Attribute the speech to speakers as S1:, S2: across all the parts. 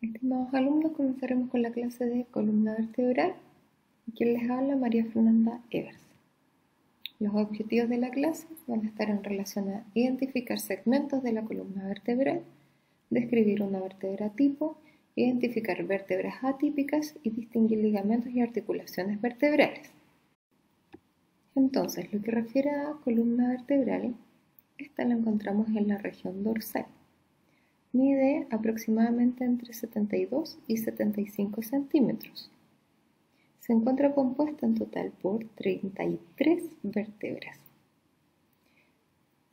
S1: Estimados alumnos, comenzaremos con la clase de columna vertebral. Quien les habla, María Fernanda Evers. Los objetivos de la clase van a estar en relación a identificar segmentos de la columna vertebral, describir una vértebra tipo, identificar vértebras atípicas y distinguir ligamentos y articulaciones vertebrales. Entonces, lo que refiere a columna vertebral, esta la encontramos en la región dorsal. Mide aproximadamente entre 72 y 75 centímetros. Se encuentra compuesta en total por 33 vértebras.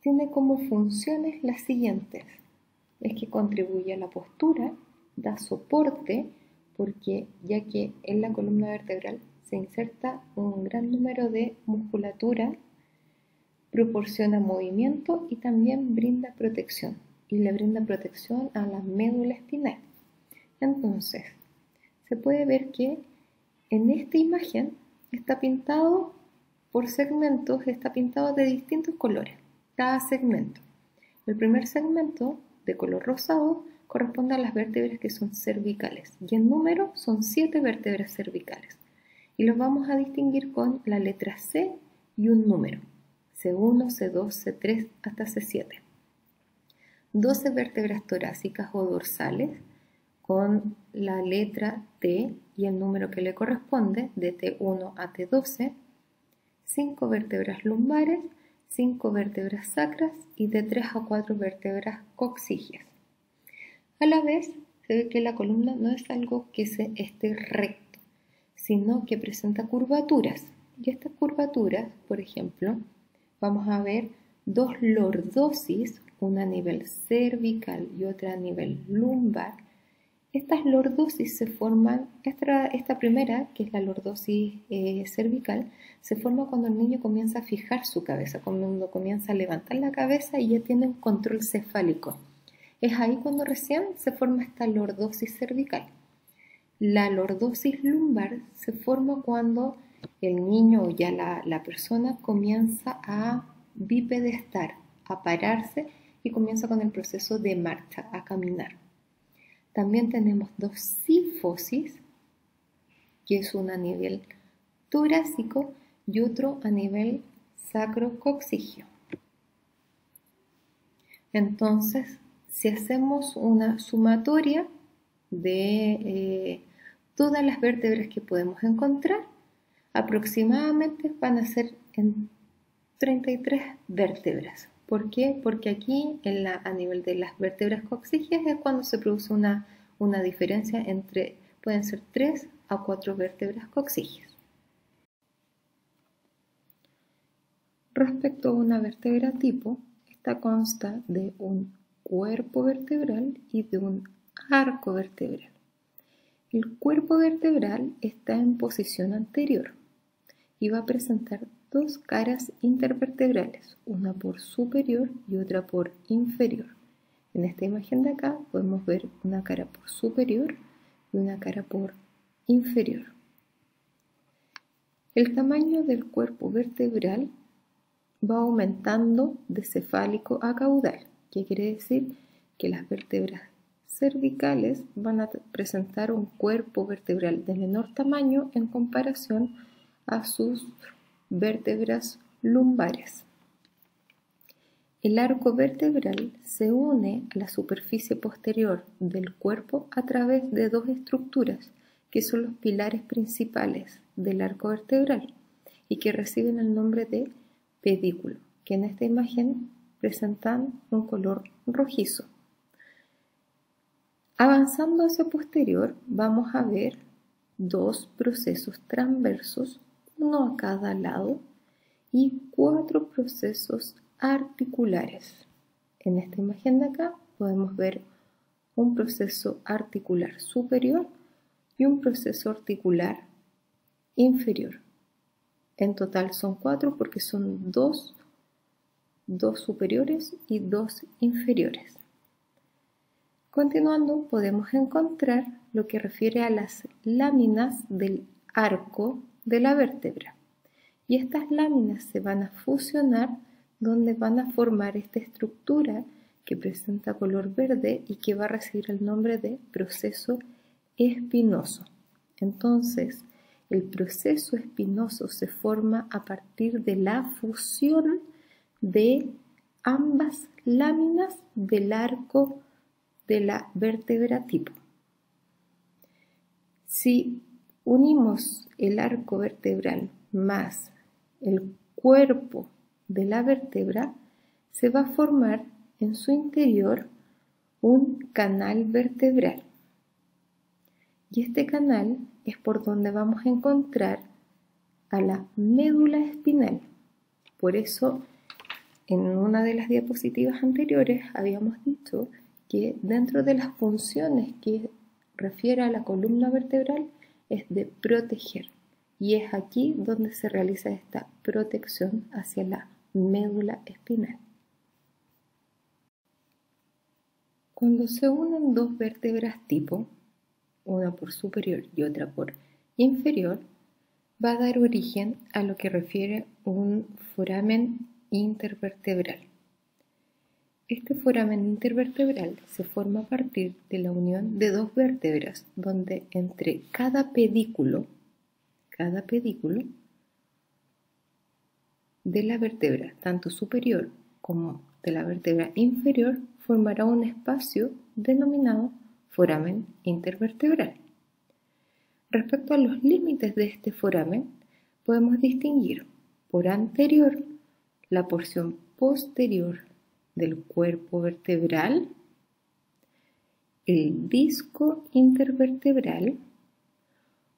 S1: Tiene como funciones las siguientes. Es que contribuye a la postura, da soporte, porque ya que en la columna vertebral se inserta un gran número de musculatura, proporciona movimiento y también brinda protección. Y le brinda protección a la médula espinal. Entonces, se puede ver que en esta imagen está pintado por segmentos, está pintado de distintos colores, cada segmento. El primer segmento, de color rosado, corresponde a las vértebras que son cervicales, y en número son 7 vértebras cervicales. Y los vamos a distinguir con la letra C y un número, C1, C2, C3 hasta C7. 12 vértebras torácicas o dorsales con la letra T y el número que le corresponde, de T1 a T12, 5 vértebras lumbares, 5 vértebras sacras y de 3 a 4 vértebras coxígeas. A la vez, se ve que la columna no es algo que esté recto, sino que presenta curvaturas. Y estas curvaturas, por ejemplo, vamos a ver dos lordosis, una a nivel cervical y otra a nivel lumbar. Estas lordosis se forman, esta primera, que es la lordosis cervical, se forma cuando el niño comienza a fijar su cabeza, cuando comienza a levantar la cabeza y ya tiene un control cefálico. Es ahí cuando recién se forma esta lordosis cervical. La lordosis lumbar se forma cuando el niño o ya la persona comienza a bipedestar, a pararse y comienza con el proceso de marcha, a caminar. También tenemos dos sifosis, que es una a nivel torácico y otro a nivel sacrocoxígeo. Entonces, si hacemos una sumatoria de todas las vértebras que podemos encontrar, aproximadamente van a ser en 33 vértebras. ¿Por qué? Porque aquí a nivel de las vértebras coxígeas es cuando se produce una diferencia entre, pueden ser 3 a 4 vértebras coxígeas. Respecto a una vértebra tipo, esta consta de un cuerpo vertebral y de un arco vertebral. El cuerpo vertebral está en posición anterior y va a presentar dos caras intervertebrales, una por superior y otra por inferior. En esta imagen de acá podemos ver una cara por superior y una cara por inferior. El tamaño del cuerpo vertebral va aumentando de cefálico a caudal, que quiere decir que las vértebras cervicales van a presentar un cuerpo vertebral de menor tamaño en comparación a sus vértebras lumbares. El arco vertebral se une a la superficie posterior del cuerpo a través de dos estructuras que son los pilares principales del arco vertebral y que reciben el nombre de pedículo, que en esta imagen presentan un color rojizo. Avanzando hacia posterior, vamos a ver dos procesos transversos, uno a cada lado, y 4 procesos articulares. En esta imagen de acá podemos ver un proceso articular superior y un proceso articular inferior. En total son 4 porque son dos superiores y 2 inferiores. Continuando, podemos encontrar lo que refiere a las láminas del arco de la vértebra. Y estas láminas se van a fusionar donde van a formar esta estructura que presenta color verde y que va a recibir el nombre de proceso espinoso. Entonces, el proceso espinoso se forma a partir de la fusión de ambas láminas del arco de la vértebra tipo. Si unimos el arco vertebral más el cuerpo de la vértebra, se va a formar en su interior un canal vertebral. Y este canal es por donde vamos a encontrar a la médula espinal. Por eso, en una de las diapositivas anteriores habíamos dicho que dentro de las funciones que refiere a la columna vertebral es de proteger. Y es aquí donde se realiza esta protección hacia la médula espinal. Cuando se unen dos vértebras tipo, una por superior y otra por inferior, va a dar origen a lo que refiere un foramen intervertebral. Este foramen intervertebral se forma a partir de la unión de dos vértebras, donde entre cada pedículo de la vértebra, tanto superior como de la vértebra inferior, formará un espacio denominado foramen intervertebral. Respecto a los límites de este foramen, podemos distinguir por anterior la porción posterior del cuerpo vertebral, el disco intervertebral.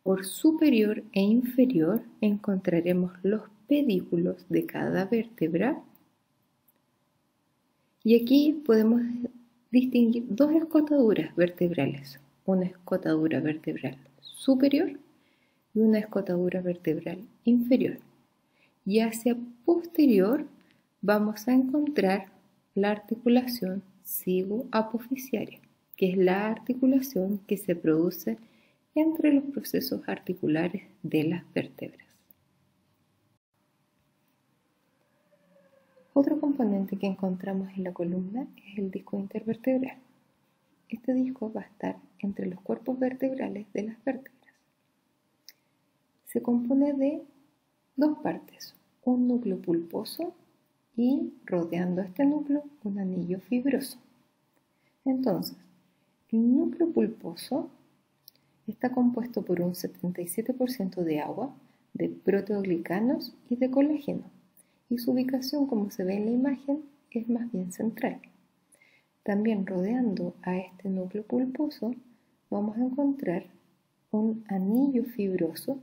S1: Por superior e inferior encontraremos los pedículos de cada vértebra. Y aquí podemos distinguir dos escotaduras vertebrales, una escotadura vertebral superior y una escotadura vertebral inferior. Y hacia posterior vamos a encontrar la articulación cigoapofisiaria, que es la articulación que se produce entre los procesos articulares de las vértebras. Otro componente que encontramos en la columna es el disco intervertebral. Este disco va a estar entre los cuerpos vertebrales de las vértebras. Se compone de dos partes, un núcleo pulposo y rodeando este núcleo un anillo fibroso. Entonces, el núcleo pulposo está compuesto por un 77% de agua, de proteoglicanos y de colágeno, y su ubicación, como se ve en la imagen, es más bien central. También rodeando a este núcleo pulposo vamos a encontrar un anillo fibroso,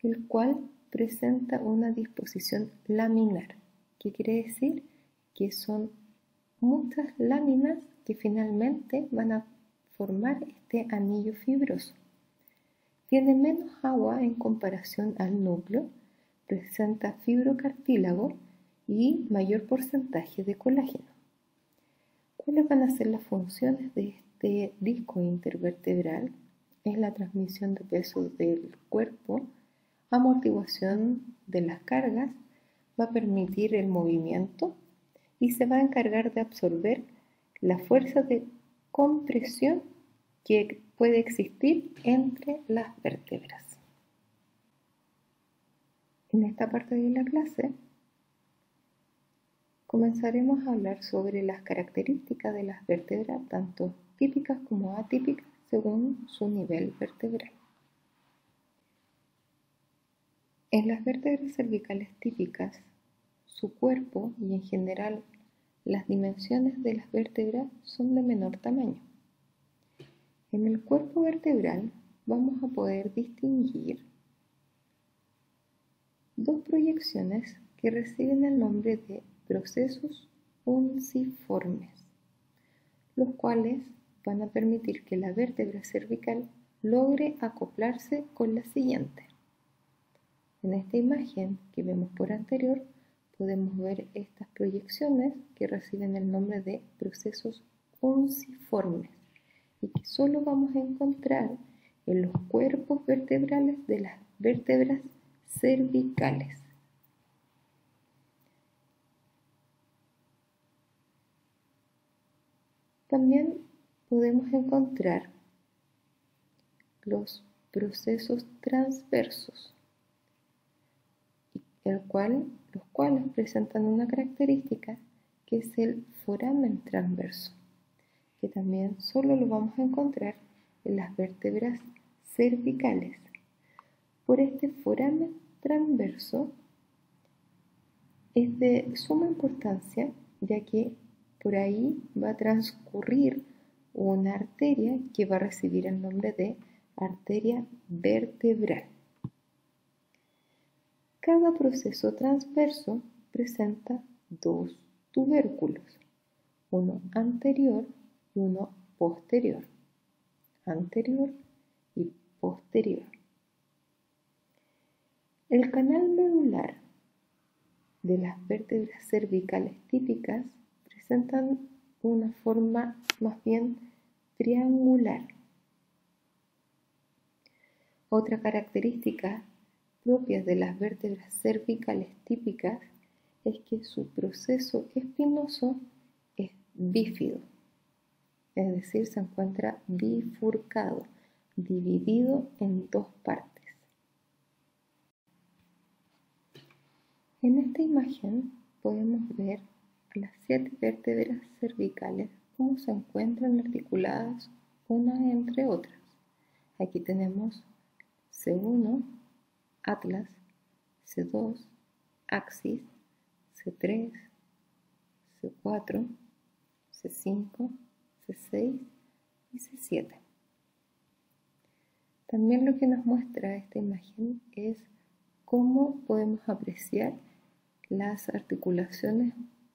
S1: el cual presenta una disposición laminar, que quiere decir que son muchas láminas que finalmente van a formar este anillo fibroso. Tiene menos agua en comparación al núcleo, presenta fibrocartílago y mayor porcentaje de colágeno. ¿Cuáles van a ser las funciones de este disco intervertebral? Es la transmisión de peso del cuerpo, amortiguación de las cargas, va a permitir el movimiento y se va a encargar de absorber la fuerza de compresión que puede existir entre las vértebras. En esta parte de la clase comenzaremos a hablar sobre las características de las vértebras, tanto típicas como atípicas, según su nivel vertebral. En las vértebras cervicales típicas, su cuerpo y en general las dimensiones de las vértebras son de menor tamaño. En el cuerpo vertebral vamos a poder distinguir dos proyecciones que reciben el nombre de procesos unciformes, los cuales van a permitir que la vértebra cervical logre acoplarse con la siguiente. En esta imagen que vemos por anterior podemos ver estas proyecciones que reciben el nombre de procesos unciformes y que solo vamos a encontrar en los cuerpos vertebrales de las vértebras cervicales. También podemos encontrar los procesos transversos, los cuales presentan una característica que es el foramen transverso, que también solo lo vamos a encontrar en las vértebras cervicales. Por este foramen transverso es de suma importancia, ya que por ahí va a transcurrir una arteria que va a recibir el nombre de arteria vertebral. Cada proceso transverso presenta dos tubérculos, uno anterior y uno posterior. Anterior y posterior. El canal medular de las vértebras cervicales típicas presentan una forma más bien triangular. Otra característica propia de las vértebras cervicales típicas es que su proceso espinoso es bífido, es decir, se encuentra bifurcado, dividido en dos partes. En esta imagen podemos ver las 7 vértebras cervicales, cómo se encuentran articuladas unas entre otras. Aquí tenemos C1, atlas, C2, axis, C3, C4, C5, C6 y C7. También lo que nos muestra esta imagen es cómo podemos apreciar las articulaciones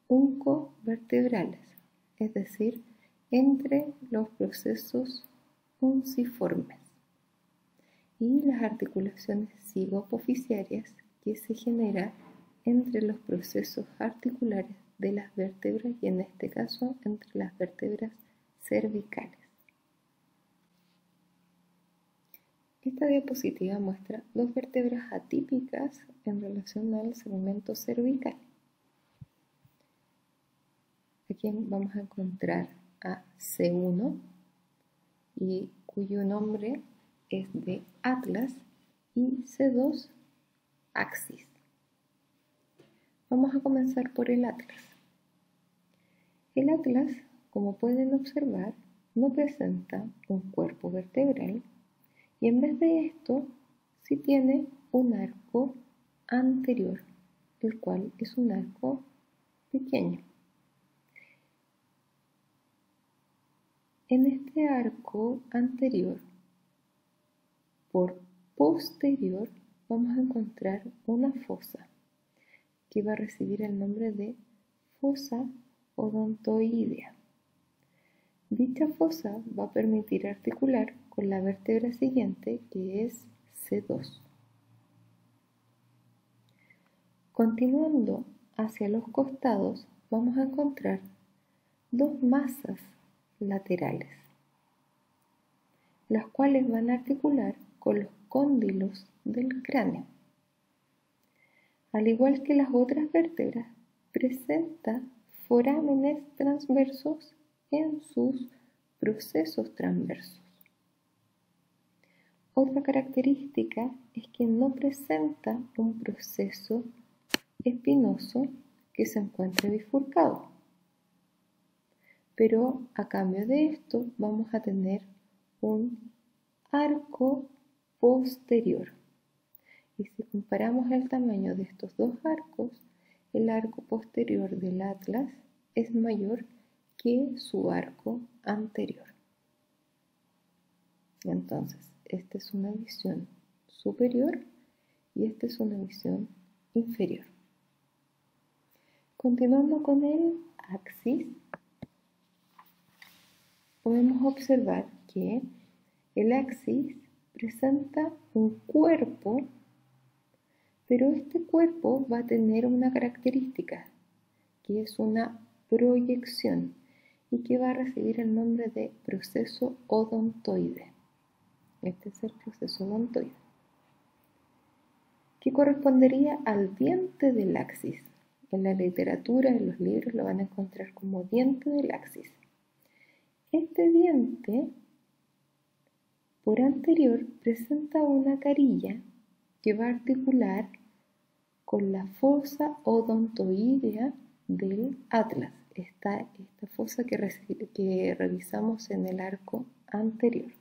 S1: oncovertebrales, es decir, entre los procesos unciformes y las articulaciones cigoapofisiarias que se generan entre los procesos articulares de las vértebras y en este caso entre las vértebras cervicales. Esta diapositiva muestra dos vértebras atípicas en relación al segmento cervical. Aquí vamos a encontrar a C1 y cuyo nombre es de atlas y C2 axis. Vamos a comenzar por el atlas. El atlas, como pueden observar, no presenta un cuerpo vertebral y en vez de esto sí tiene un arco anterior, el cual es un arco pequeño. En este arco anterior, por posterior, vamos a encontrar una fosa que va a recibir el nombre de fosa odontoidea. Dicha fosa va a permitir articular con la vértebra siguiente, que es C2. Continuando hacia los costados, vamos a encontrar dos masas laterales, las cuales van a articular con los cóndilos del cráneo. Al igual que las otras vértebras, presenta forámenes transversos en sus procesos transversos. Otra característica es que no presenta un proceso espinoso que se encuentre bifurcado. Pero a cambio de esto vamos a tener un arco posterior. Y si comparamos el tamaño de estos dos arcos, el arco posterior del atlas es mayor que su arco anterior. Entonces, esta es una visión superior y esta es una visión inferior. Continuando con el axis, podemos observar que el axis presenta un cuerpo, pero este cuerpo va a tener una característica, que es una proyección y que va a recibir el nombre de proceso odontoide. Este es el proceso odontoide, que correspondería al diente del axis. En la literatura, en los libros, lo van a encontrar como diente del axis. Este diente por anterior presenta una carilla que va a articular con la fosa odontoidea del atlas, esta fosa que revisamos en el arco anterior.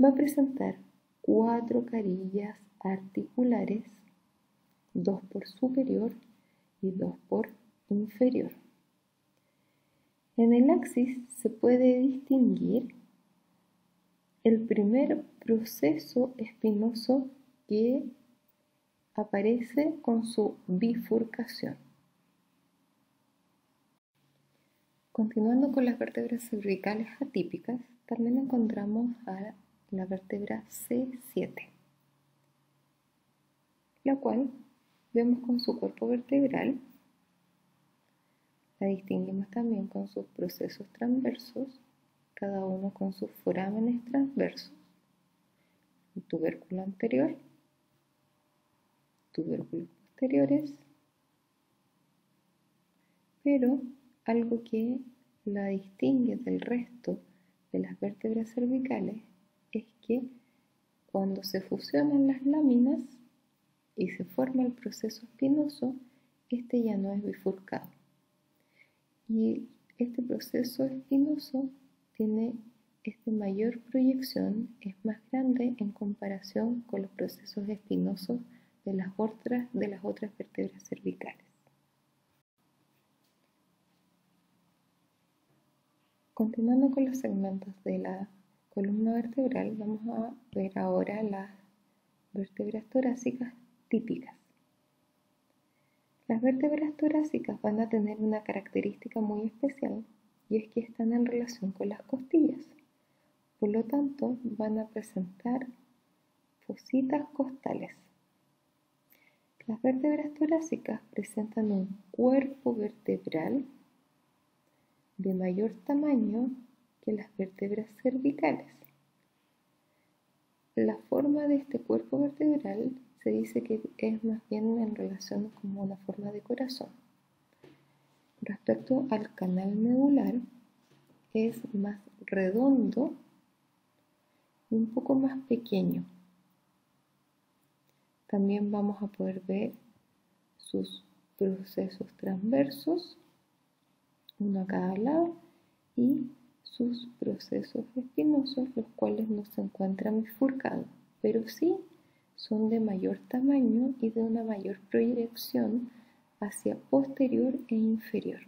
S1: Va a presentar 4 carillas articulares, 2 por superior y 2 por inferior. En el axis se puede distinguir el primer proceso espinoso que aparece con su bifurcación. Continuando con las vértebras cervicales atípicas, también encontramos a la vértebra C7, la cual vemos con su cuerpo vertebral. La distinguimos también con sus procesos transversos, cada uno con sus forámenes transversos, el tubérculo anterior, tubérculos posteriores, pero algo que la distingue del resto de las vértebras cervicales es que cuando se fusionan las láminas y se forma el proceso espinoso, este ya no es bifurcado. Y este proceso espinoso tiene mayor proyección, es más grande en comparación con los procesos espinosos de las otras vértebras cervicales. Continuando con los segmentos de la columna vertebral, vamos a ver ahora las vértebras torácicas típicas. Las vértebras torácicas van a tener una característica muy especial y es que están en relación con las costillas. Por lo tanto, van a presentar fositas costales. Las vértebras torácicas presentan un cuerpo vertebral de mayor tamaño que las vértebras cervicales. La forma de este cuerpo vertebral se dice que es más bien en relación como una forma de corazón. Respecto al canal medular, es más redondo y un poco más pequeño. También vamos a poder ver sus procesos transversos, uno a cada lado, y sus procesos espinosos, los cuales no se encuentran bifurcados, pero sí son de mayor tamaño y de una mayor proyección hacia posterior e inferior.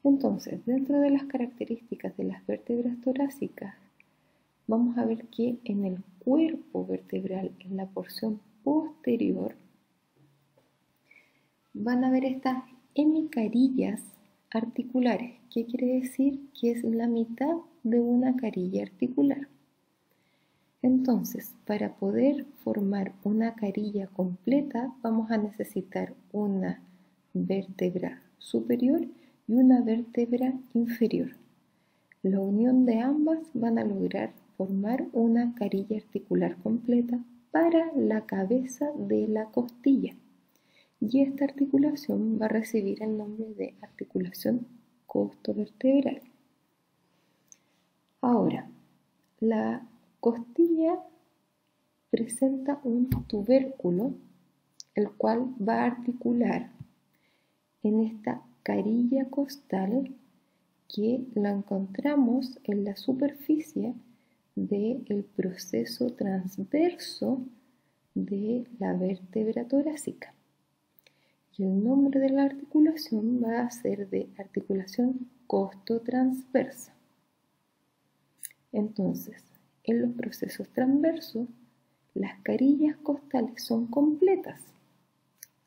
S1: Entonces, dentro de las características de las vértebras torácicas, vamos a ver que en el cuerpo vertebral, en la porción posterior, van a ver estas hemicarillas articulares. ¿Qué quiere decir? Que es la mitad de una carilla articular. Entonces, para poder formar una carilla completa, vamos a necesitar una vértebra superior y una vértebra inferior. La unión de ambas van a lograr formar una carilla articular completa para la cabeza de la costilla. Y esta articulación va a recibir el nombre de articulación costovertebral. Ahora, la costilla presenta un tubérculo, el cual va a articular en esta carilla costal que la encontramos en la superficie del proceso transverso de la vértebra torácica. Y el nombre de la articulación va a ser de articulación costotransversa. Entonces, en los procesos transversos, las carillas costales son completas,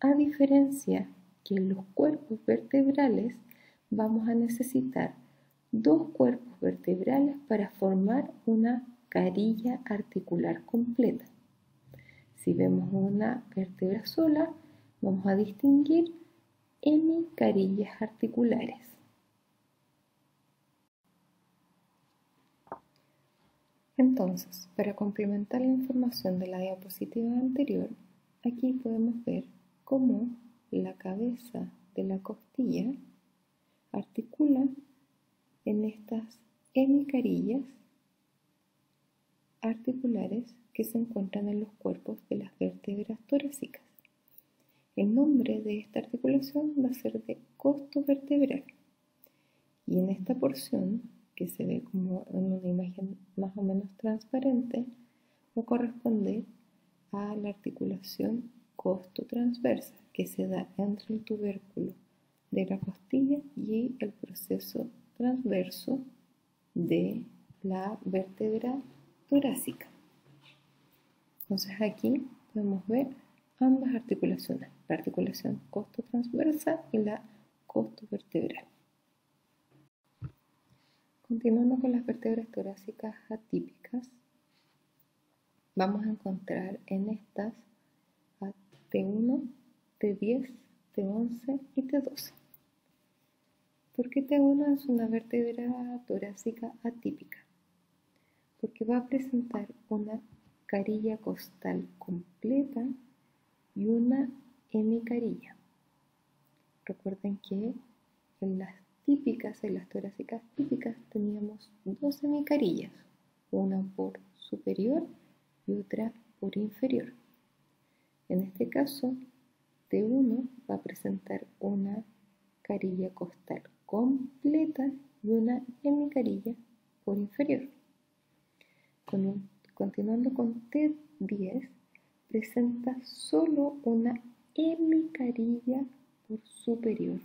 S1: a diferencia que en los cuerpos vertebrales vamos a necesitar 2 cuerpos vertebrales para formar una carilla articular completa. Si vemos una vértebra sola, vamos a distinguir hemicarillas articulares. Entonces, para complementar la información de la diapositiva anterior, aquí podemos ver cómo la cabeza de la costilla articula en estas hemicarillas articulares que se encuentran en los cuerpos de las vértebras torácicas. El nombre de esta articulación va a ser de costo vertebral. Y en esta porción, que se ve como en una imagen más o menos transparente, va a corresponder a la articulación costo transversa, que se da entre el tubérculo de la costilla y el proceso transverso de la vértebra torácica. Entonces aquí podemos ver ambas articulaciones, la articulación costo transversa y la costo vertebral. Continuando con las vértebras torácicas atípicas, vamos a encontrar en estas a T1, T10, T11 y T12. ¿Por qué T1 es una vértebra torácica atípica? Porque va a presentar una carilla costal completa y una hemicarilla. Recuerden que en las típicas, en las torácicas típicas, teníamos dos hemicarillas, una por superior y otra por inferior. En este caso, T1 va a presentar una carilla costal completa y una hemicarilla por inferior. Continuando con T10, presenta solo una hemicarilla por superior.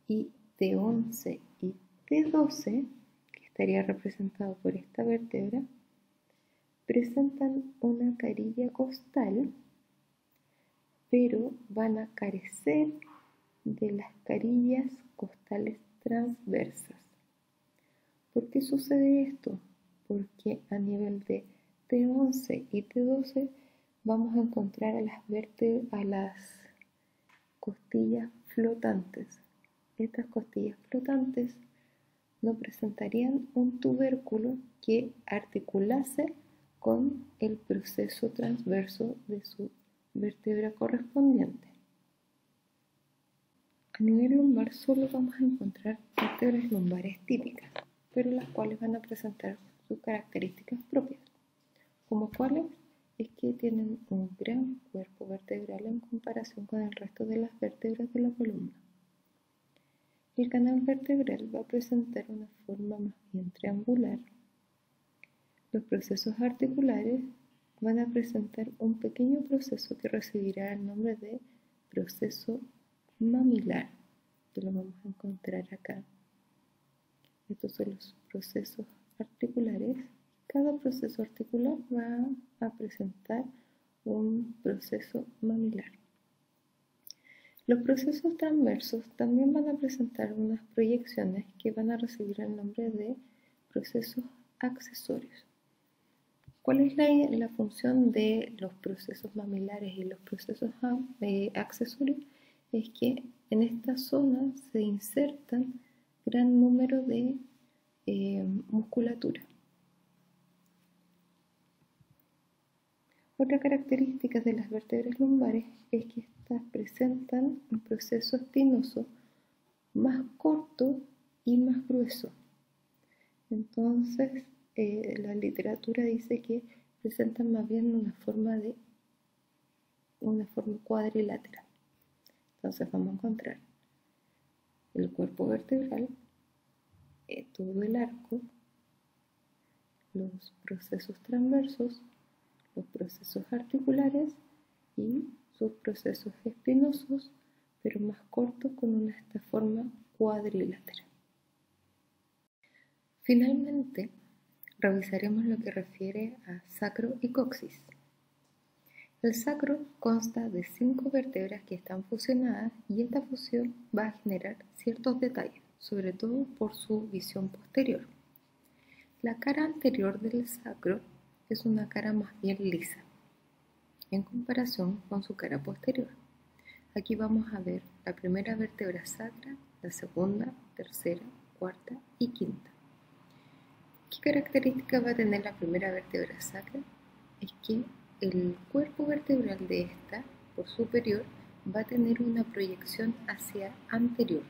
S1: Y T11 y T12, que estaría representado por esta vértebra, presentan una carilla costal, pero van a carecer de las carillas costales transversas. ¿Por qué sucede esto? Porque a nivel de T11 y T12 vamos a encontrar a las costillas flotantes. Estas costillas flotantes no presentarían un tubérculo que articulase con el proceso transverso de su vértebra correspondiente. A nivel lumbar solo vamos a encontrar vértebras lumbares típicas, pero las cuales van a presentar sus características propias, como cuáles es que tienen un gran cuerpo vertebral en comparación con el resto de las vértebras de la columna. El canal vertebral va a presentar una forma más bien triangular. Los procesos articulares van a presentar un pequeño proceso que recibirá el nombre de proceso mamilar, que lo vamos a encontrar acá. Estos son los procesos articulares. Cada proceso articular va a presentar un proceso mamilar. Los procesos transversos también van a presentar unas proyecciones que van a recibir el nombre de procesos accesorios. ¿Cuál es la función de los procesos mamilares y los procesos accesorios? Es que en esta zona se insertan gran número de musculatura. Otra característica de las vértebras lumbares es que estas presentan un proceso espinoso más corto y más grueso. Entonces, la literatura dice que presentan más bien una forma cuadrilátera. Entonces vamos a encontrar el cuerpo vertebral, todo el arco, los procesos transversos, los procesos articulares y sus procesos espinosos, pero más cortos con esta forma cuadrilátera. Finalmente, revisaremos lo que refiere a sacro y coxis. El sacro consta de 5 vértebras que están fusionadas y esta fusión va a generar ciertos detalles, sobre todo por su visión posterior. La cara anterior del sacro es una cara más bien lisa, en comparación con su cara posterior. Aquí vamos a ver la primera vértebra sacra, la segunda, tercera, cuarta y quinta. ¿Qué característica va a tener la primera vértebra sacra? Es que el cuerpo vertebral de esta, por superior, va a tener una proyección hacia anterior,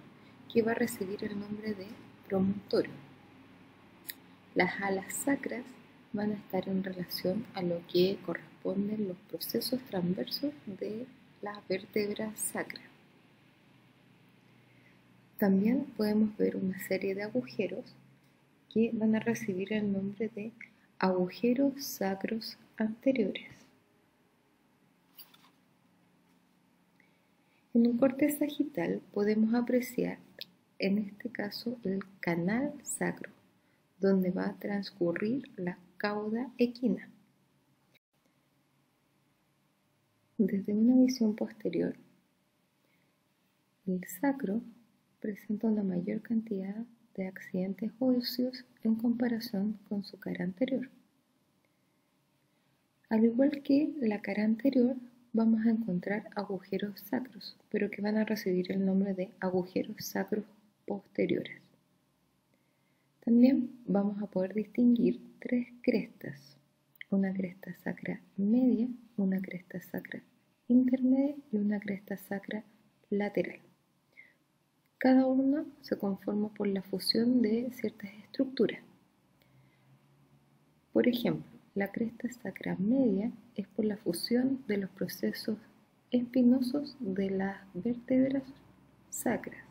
S1: que va a recibir el nombre de promontorio. Las alas sacras van a estar en relación a lo que corresponden los procesos transversos de la vértebra sacra. También podemos ver una serie de agujeros que van a recibir el nombre de agujeros sacros anteriores. En el corte sagital podemos apreciar, en este caso, el canal sacro, donde va a transcurrir la cauda equina. Desde una visión posterior, el sacro presenta una mayor cantidad de accidentes óseos en comparación con su cara anterior. Al igual que la cara anterior, vamos a encontrar agujeros sacros, pero que van a recibir el nombre de agujeros sacros posteriores. También vamos a poder distinguir tres crestas: una cresta sacra media, una cresta sacra intermedia y una cresta sacra lateral. Cada una se conforma por la fusión de ciertas estructuras. Por ejemplo, la cresta sacra media es por la fusión de los procesos espinosos de las vértebras sacras.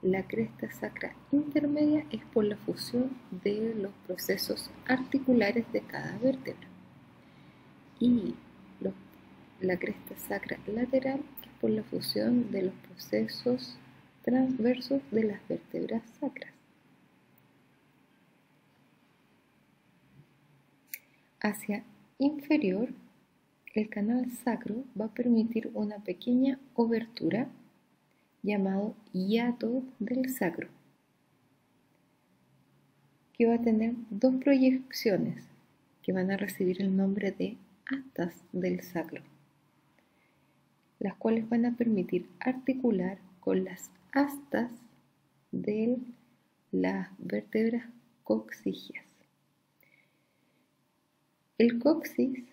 S1: La cresta sacra intermedia es por la fusión de los procesos articulares de cada vértebra. Y la cresta sacra lateral es por la fusión de los procesos transversos de las vértebras sacras. Hacia inferior, el canal sacro va a permitir una pequeña obertura llamado hiato del sacro, que va a tener dos proyecciones que van a recibir el nombre de astas del sacro, las cuales van a permitir articular con las astas de las vértebras coxígeas. El coxis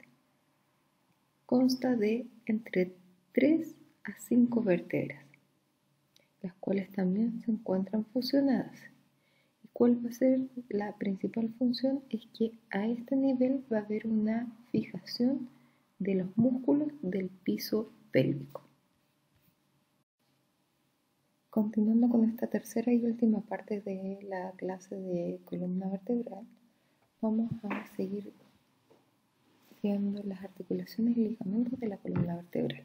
S1: consta de entre 3 a 5 vértebras, las cuales también se encuentran fusionadas. ¿Y cuál va a ser la principal función? Es que a este nivel va a haber una fijación de los músculos del piso pélvico. Continuando con esta tercera y última parte de la clase de columna vertebral, vamos a seguir viendo las articulaciones y ligamentos de la columna vertebral.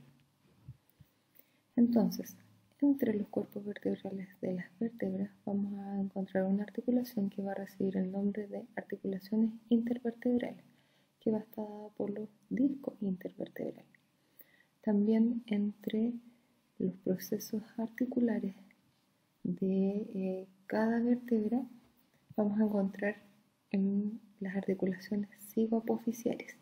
S1: Entonces, entre los cuerpos vertebrales de las vértebras vamos a encontrar una articulación que va a recibir el nombre de articulaciones intervertebrales, que va a estar dada por los discos intervertebrales. También entre los procesos articulares de cada vértebra vamos a encontrar en las articulaciones cigoapofisiares,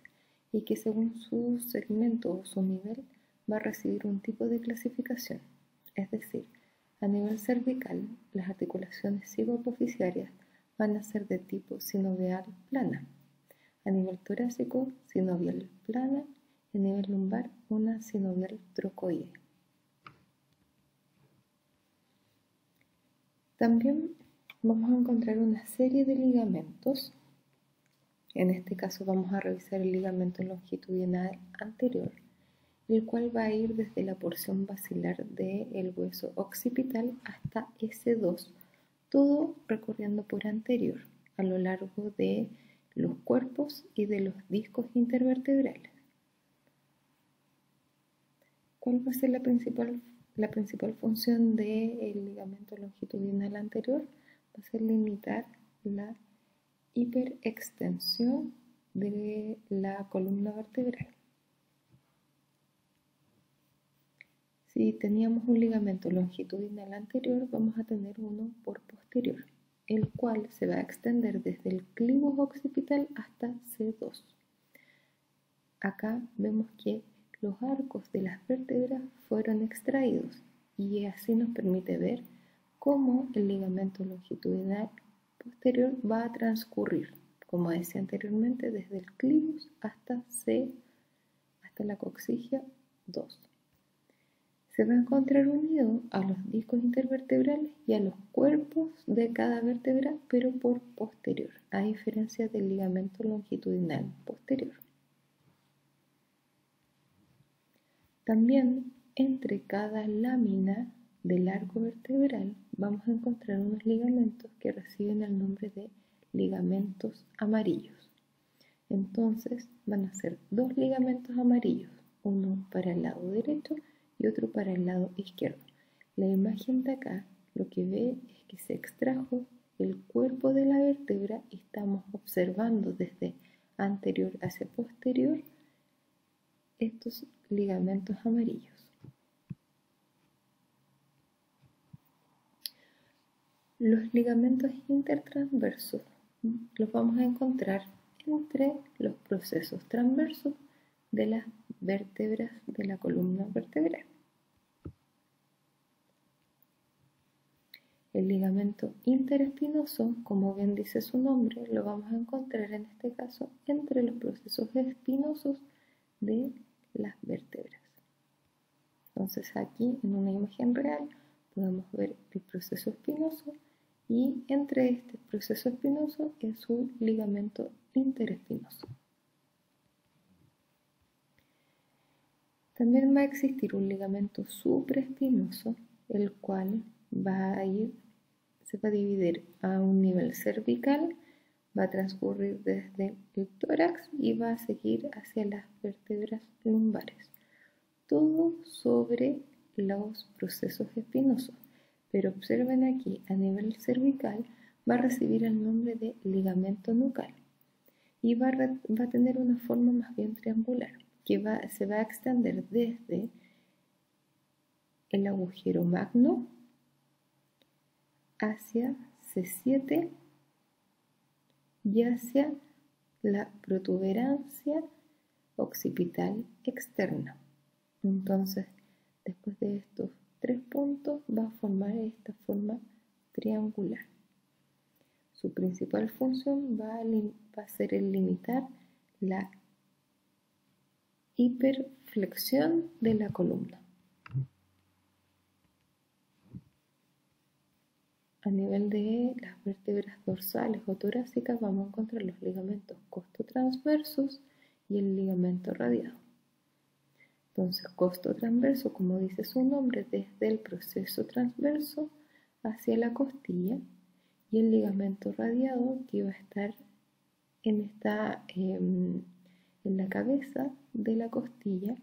S1: y que según su segmento o su nivel va a recibir un tipo de clasificación. Es decir, a nivel cervical, las articulaciones cigoapofisiarias van a ser de tipo sinovial plana. A nivel torácico, sinovial plana. Y a nivel lumbar, una sinovial trocoide. También vamos a encontrar una serie de ligamentos. En este caso vamos a revisar el ligamento longitudinal anterior, el cual va a ir desde la porción basilar del hueso occipital hasta S2, todo recorriendo por anterior a lo largo de los cuerpos y de los discos intervertebrales. ¿Cuál va a ser la principal función del ligamento longitudinal anterior? Va a ser limitar la hiperextensión de la columna vertebral. Si teníamos un ligamento longitudinal anterior, vamos a tener uno por posterior, el cual se va a extender desde el clivus occipital hasta C2. Acá vemos que los arcos de las vértebras fueron extraídos, y así nos permite ver cómo el ligamento longitudinal posterior va a transcurrir, como decía anteriormente, desde el clivus hasta la coxigia 2. se va a encontrar unido a los discos intervertebrales y a los cuerpos de cada vértebra, pero por posterior, a diferencia del ligamento longitudinal posterior. También entre cada lámina del arco vertebral vamos a encontrar unos ligamentos que reciben el nombre de ligamentos amarillos. Entonces van a ser dos ligamentos amarillos, uno para el lado derecho y otro para el lado izquierdo. La imagen de acá lo que ve es que se extrajo el cuerpo de la vértebra y estamos observando desde anterior hacia posterior estos ligamentos amarillos. Los ligamentos intertransversos los vamos a encontrar entre los procesos transversos de las vértebras de la columna vertebral. El ligamento interespinoso, como bien dice su nombre, lo vamos a encontrar en este caso entre los procesos espinosos de las vértebras. Entonces aquí en una imagen real podemos ver el proceso espinoso y entre este proceso espinoso es un ligamento interespinoso. También va a existir un ligamento supraespinoso, el cual se va a dividir a un nivel cervical, va a transcurrir desde el tórax y va a seguir hacia las vértebras lumbares. Todo sobre los procesos espinosos, pero observen aquí a nivel cervical va a recibir el nombre de ligamento nucal y va a tener una forma más bien triangular que se va a extender desde el agujero magno hacia C7 y hacia la protuberancia occipital externa. Entonces, después de estos tres puntos va a formar esta forma triangular. Su principal función va a ser el limitar la hiperflexión de la columna. A nivel de las vértebras dorsales o torácicas vamos a encontrar los ligamentos costotransversos y el ligamento radiado. Entonces, costotransverso, como dice su nombre, desde el proceso transverso hacia la costilla, y el ligamento radiado que va a estar en la cabeza de la costilla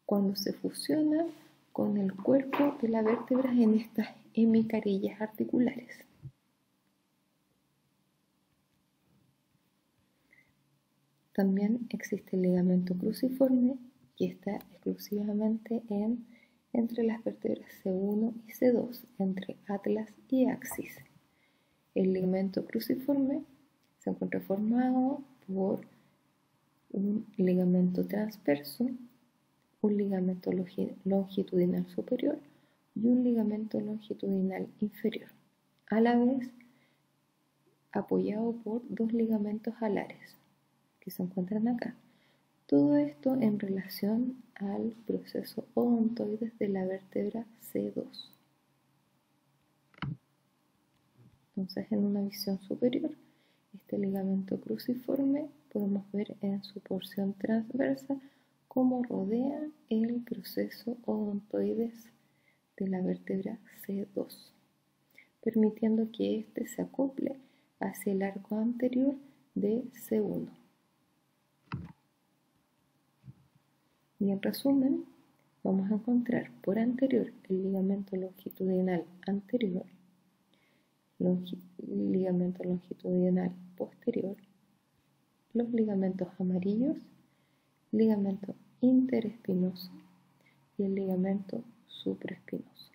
S1: cuando se fusiona con el cuerpo de la vértebra en estas hemicarillas articulares. También existe el ligamento cruciforme que está exclusivamente entre las vértebras C1 y C2, entre atlas y axis. El ligamento cruciforme se encuentra formado por un ligamento transverso, un ligamento longitudinal superior y un ligamento longitudinal inferior, a la vez apoyado por dos ligamentos alares que se encuentran acá. Todo esto en relación al proceso odontoides de la vértebra C2. Entonces, en una visión superior, este ligamento cruciforme podemos ver en su porción transversa cómo rodea el proceso odontoides de la vértebra C2, permitiendo que éste se acople hacia el arco anterior de C1. Y en resumen, vamos a encontrar por anterior el ligamento longitudinal anterior, ligamento longitudinal posterior, los ligamentos amarillos, ligamento interespinoso y el ligamento supraespinoso.